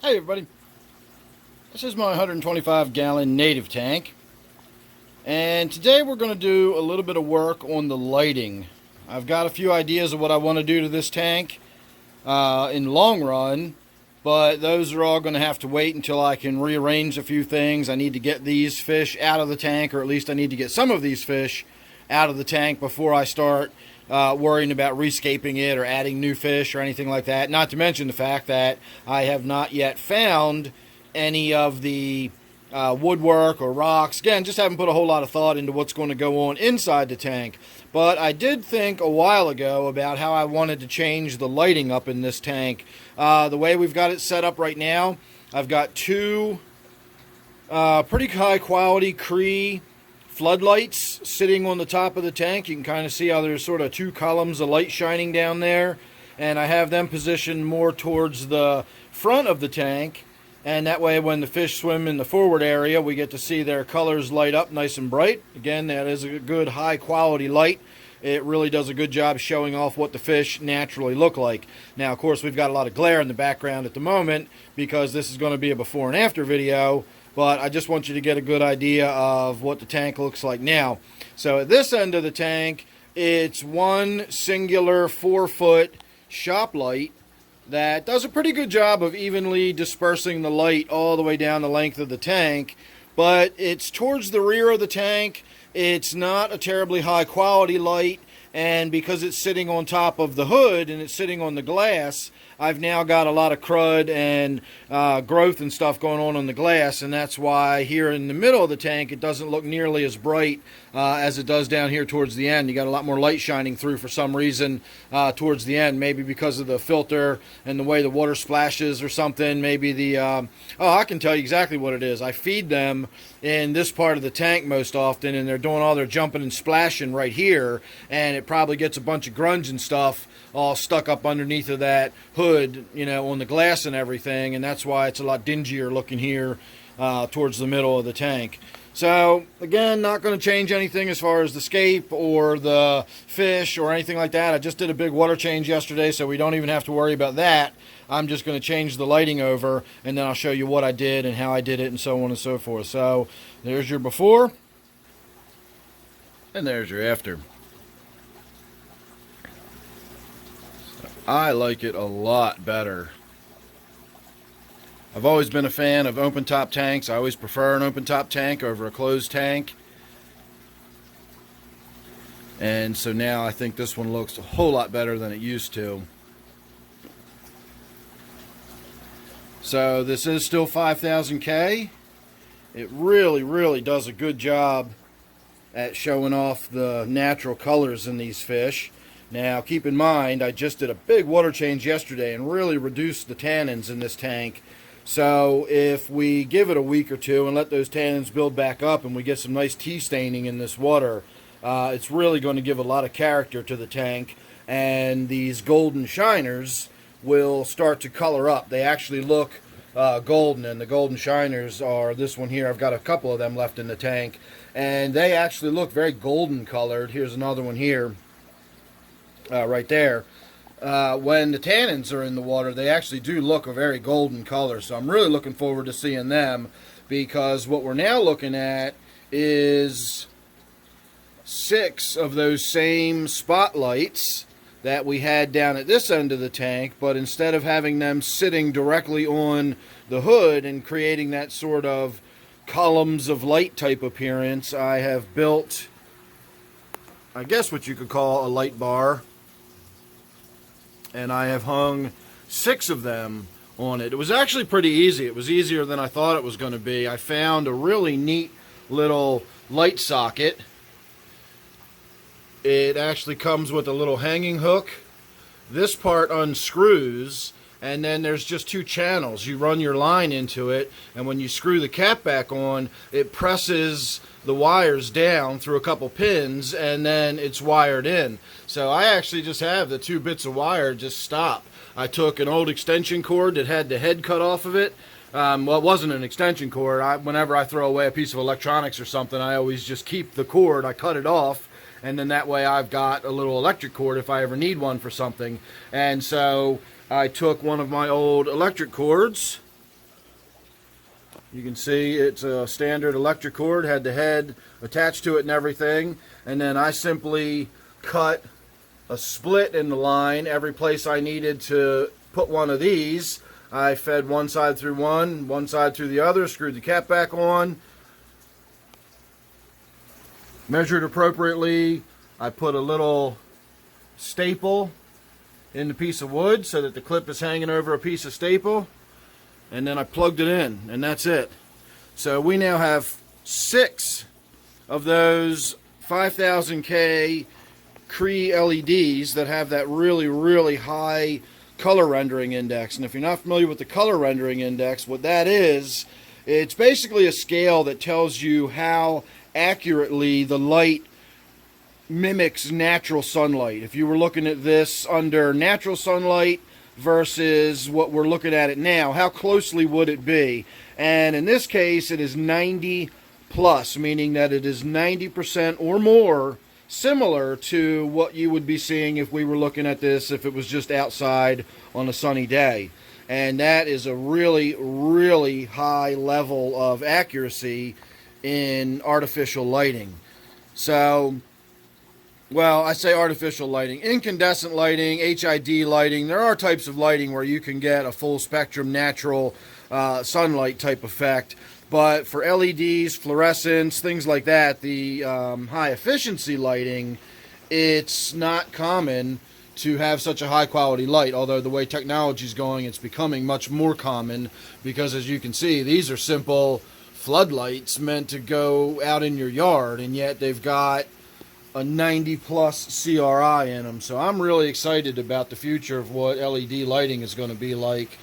Hey everybody, this is my 125 gallon native tank, and today we're going to do a little bit of work on the lighting. I've got a few ideas of what I want to do to this tank in the long run, but those are all going to have to wait until I can rearrange a few things. I need to get these fish out of the tank, or at least I need to get some of these fish out of the tank before I start worrying about rescaping it or adding new fish or anything like that. Not to mention the fact that I have not yet found any of the woodwork or rocks. Again, just haven't put a whole lot of thought into what's going to go on inside the tank. But I did think a while ago about how I wanted to change the lighting up in this tank. The way we've got it set up right now, I've got two pretty high quality Cree floodlights sitting on the top of the tank. You can kind of see how there's sort of two columns of light shining down there, and I have them positioned more towards the front of the tank, and that way when the fish swim in the forward area we get to see their colors light up nice and bright. Again, that is a good high quality light. It really does a good job showing off what the fish naturally look like. Now, of course, we've got a lot of glare in the background at the moment because this is going to be a before and after video, but I just want you to get a good idea of what the tank looks like now. So at this end of the tank, it's one singular 4-foot shop light that does a pretty good job of evenly dispersing the light all the way down the length of the tank, but it's towards the rear of the tank. It's not a terribly high quality light, and because it's sitting on top of the hood and it's sitting on the glass, I've now got a lot of crud and growth and stuff going on the glass, and that's why here in the middle of the tank it doesn't look nearly as bright as it does down here towards the end. You got a lot more light shining through for some reason towards the end, maybe because of the filter and the way the water splashes or something. Maybe the oh, I can tell you exactly what it is. I feed them in this part of the tank most often, and they're doing all their jumping and splashing right here, and it probably gets a bunch of grunge and stuff all stuck up underneath of that hood, you know, on the glass and everything, and that's why it's a lot dingier looking here towards the middle of the tank. So again, not going to change anything as far as the scape or the fish or anything like that. I just did a big water change yesterday, so we don't even have to worry about that. I'm just going to change the lighting over, and then I'll show you what I did and how I did it and so on and so forth. So there's your before, and there's your after. I like it a lot better. I've always been a fan of open top tanks. I always prefer an open top tank over a closed tank. And so now I think this one looks a whole lot better than it used to. So this is still 5000K. It really does a good job at showing off the natural colors in these fish. Now, keep in mind, I just did a big water change yesterday and really reduced the tannins in this tank. So if we give it a week or two and let those tannins build back up and we get some nice tea staining in this water, it's really going to give a lot of character to the tank, and these golden shiners will start to color up. They actually look golden, and the golden shiners are this one here. I've got a couple of them left in the tank, and they actually look very golden colored. Here's another one here. Right there. When the tannins are in the water, they actually do look a very golden color. So I'm really looking forward to seeing them, because what we're now looking at is 6 of those same spotlights that we had down at this end of the tank, but instead of having them sitting directly on the hood and creating that sort of columns of light type appearance, I have built, I guess what you could call a light bar, and I have hung 6 of them on it. It was actually pretty easy. It was easier than I thought it was going to be. I found a really neat little light socket. It actually comes with a little hanging hook. This part unscrews, and then there's just 2 channels. You run your line into it, and when you screw the cap back on, it presses the wires down through a couple pins, and then it's wired in. So I actually just have the 2 bits of wire just stop. I took an old extension cord that had the head cut off of it. Well, it wasn't an extension cord. Whenever I throw away a piece of electronics or something, I always just keep the cord. I cut it off, and then that way I've got a little electric cord if I ever need one for something. And so I took one of my old electric cords You can see it's a standard electric cord, had the head attached to it and everything. And then I simply cut a split in the line every place I needed to put one of these. I fed one side through one side through the other, screwed the cap back on, measured appropriately. I put a little staple in the piece of wood so that the clip is hanging over a piece of staple, and then I plugged it in, and that's it. So we now have 6 of those 5000K Cree LEDs that have that really high color rendering index. And if you're not familiar with the color rendering index, what that is, it's basically a scale that tells you how accurately the light mimics natural sunlight. If you were looking at this under natural sunlight versus what we're looking at it now, how closely would it be? And in this case, it is 90 plus, meaning that it is 90% or more similar to what you would be seeing if we were looking at this if it was just outside on a sunny day. And that is a really high level of accuracy in artificial lighting. So, well, I say artificial lighting. Incandescent lighting, HID lighting, there are types of lighting where you can get a full spectrum natural sunlight type effect. But for LEDs, fluorescents, things like that, the high efficiency lighting, it's not common to have such a high quality light. Although the way technology is going, it's becoming much more common, because as you can see, these are simple floodlights meant to go out in your yard, and yet they've got a 90 plus CRI in them. So I'm really excited about the future of what LED lighting is going to be like.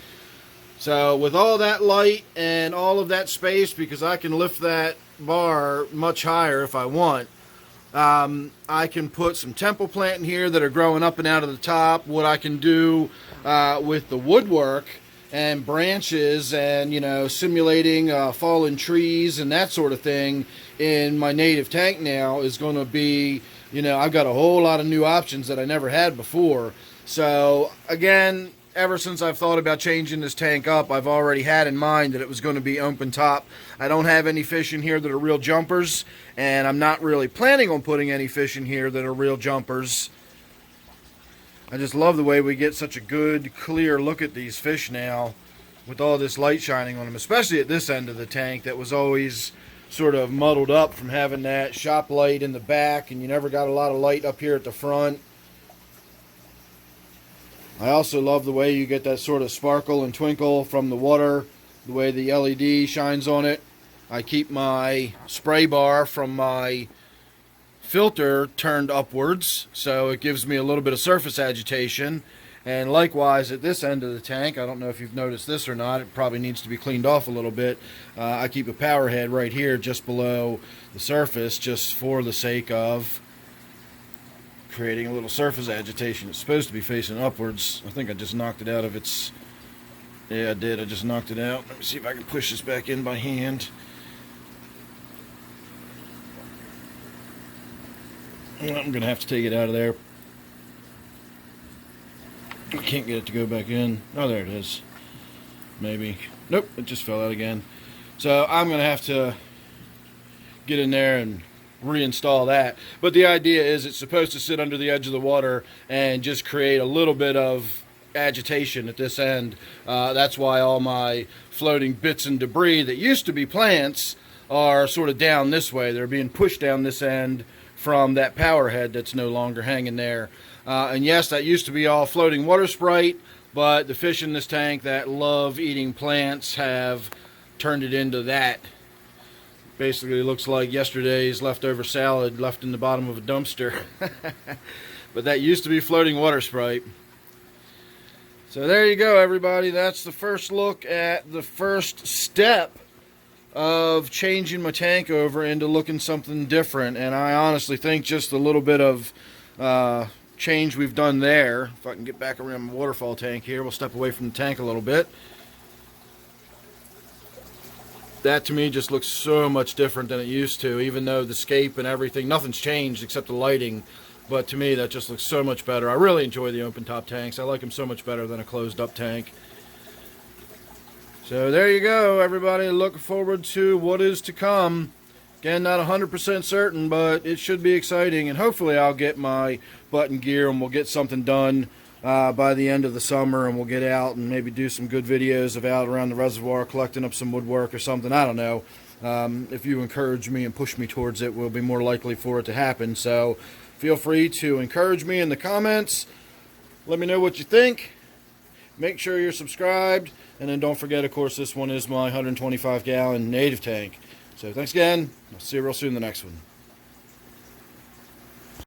So with all that light and all of that space, because I can lift that bar much higher if I want, I can put some temple plant in here that are growing up and out of the top. What I can do with the woodwork and branches and, you know, simulating fallen trees and that sort of thing in my native tank now is going to be, you know, I've got a whole lot of new options that I never had before. So again, ever since I've thought about changing this tank up, I've already had in mind that it was going to be open top. I don't have any fish in here that are real jumpers, and I'm not really planning on putting any fish in here that are real jumpers. I just love the way we get such a good, clear look at these fish now with all this light shining on them, especially at this end of the tank that was always sort of muddled up from having that shop light in the back, and you never got a lot of light up here at the front. I also love the way you get that sort of sparkle and twinkle from the water, the way the LED shines on it. I keep my spray bar from my filter turned upwards, so it gives me a little bit of surface agitation. And likewise at this end of the tank, I don't know if you've noticed this or not, it probably needs to be cleaned off a little bit. I keep a power head right here just below the surface, just for the sake of creating a little surface agitation. It's supposed to be facing upwards. I think I just knocked it out of its... Yeah, I did. I just knocked it out. Let me see if I can push this back in by hand. I'm going to have to take it out of there. I can't get it to go back in. Oh, there it is. Maybe. Nope, it just fell out again. So I'm going to have to get in there and reinstall that. But the idea is it's supposed to sit under the edge of the water and just create a little bit of agitation at this end. That's why all my floating bits and debris that used to be plants are sort of down this way. They're being pushed down this end from that power head that's no longer hanging there. And yes, that used to be all floating water sprite, but the fish in this tank that love eating plants have turned it into that. Basically, it looks like yesterday's leftover salad left in the bottom of a dumpster. But that used to be floating water sprite. So there you go, everybody. That's the first look at the first step of changing my tank over into looking something different. And I honestly think just a little bit of change we've done there. If I can get back around my waterfall tank here, we'll step away from the tank a little bit. That to me just looks so much different than it used to, even though the scape and everything, nothing's changed except the lighting. But to me, that just looks so much better. I really enjoy the open top tanks. I like them so much better than a closed up tank. So there you go, everybody. Look forward to what is to come. Again, not 100% certain, but it should be exciting. And hopefully I'll get my button gear and we'll get something done by the end of the summer. And we'll get out and maybe do some good videos of out around the reservoir collecting up some woodwork or something. I don't know. If you encourage me and push me towards it, we'll be more likely for it to happen. So feel free to encourage me in the comments. Let me know what you think. Make sure you're subscribed. And then don't forget, of course, this one is my 125-gallon native tank. So thanks again. I'll see you real soon in the next one.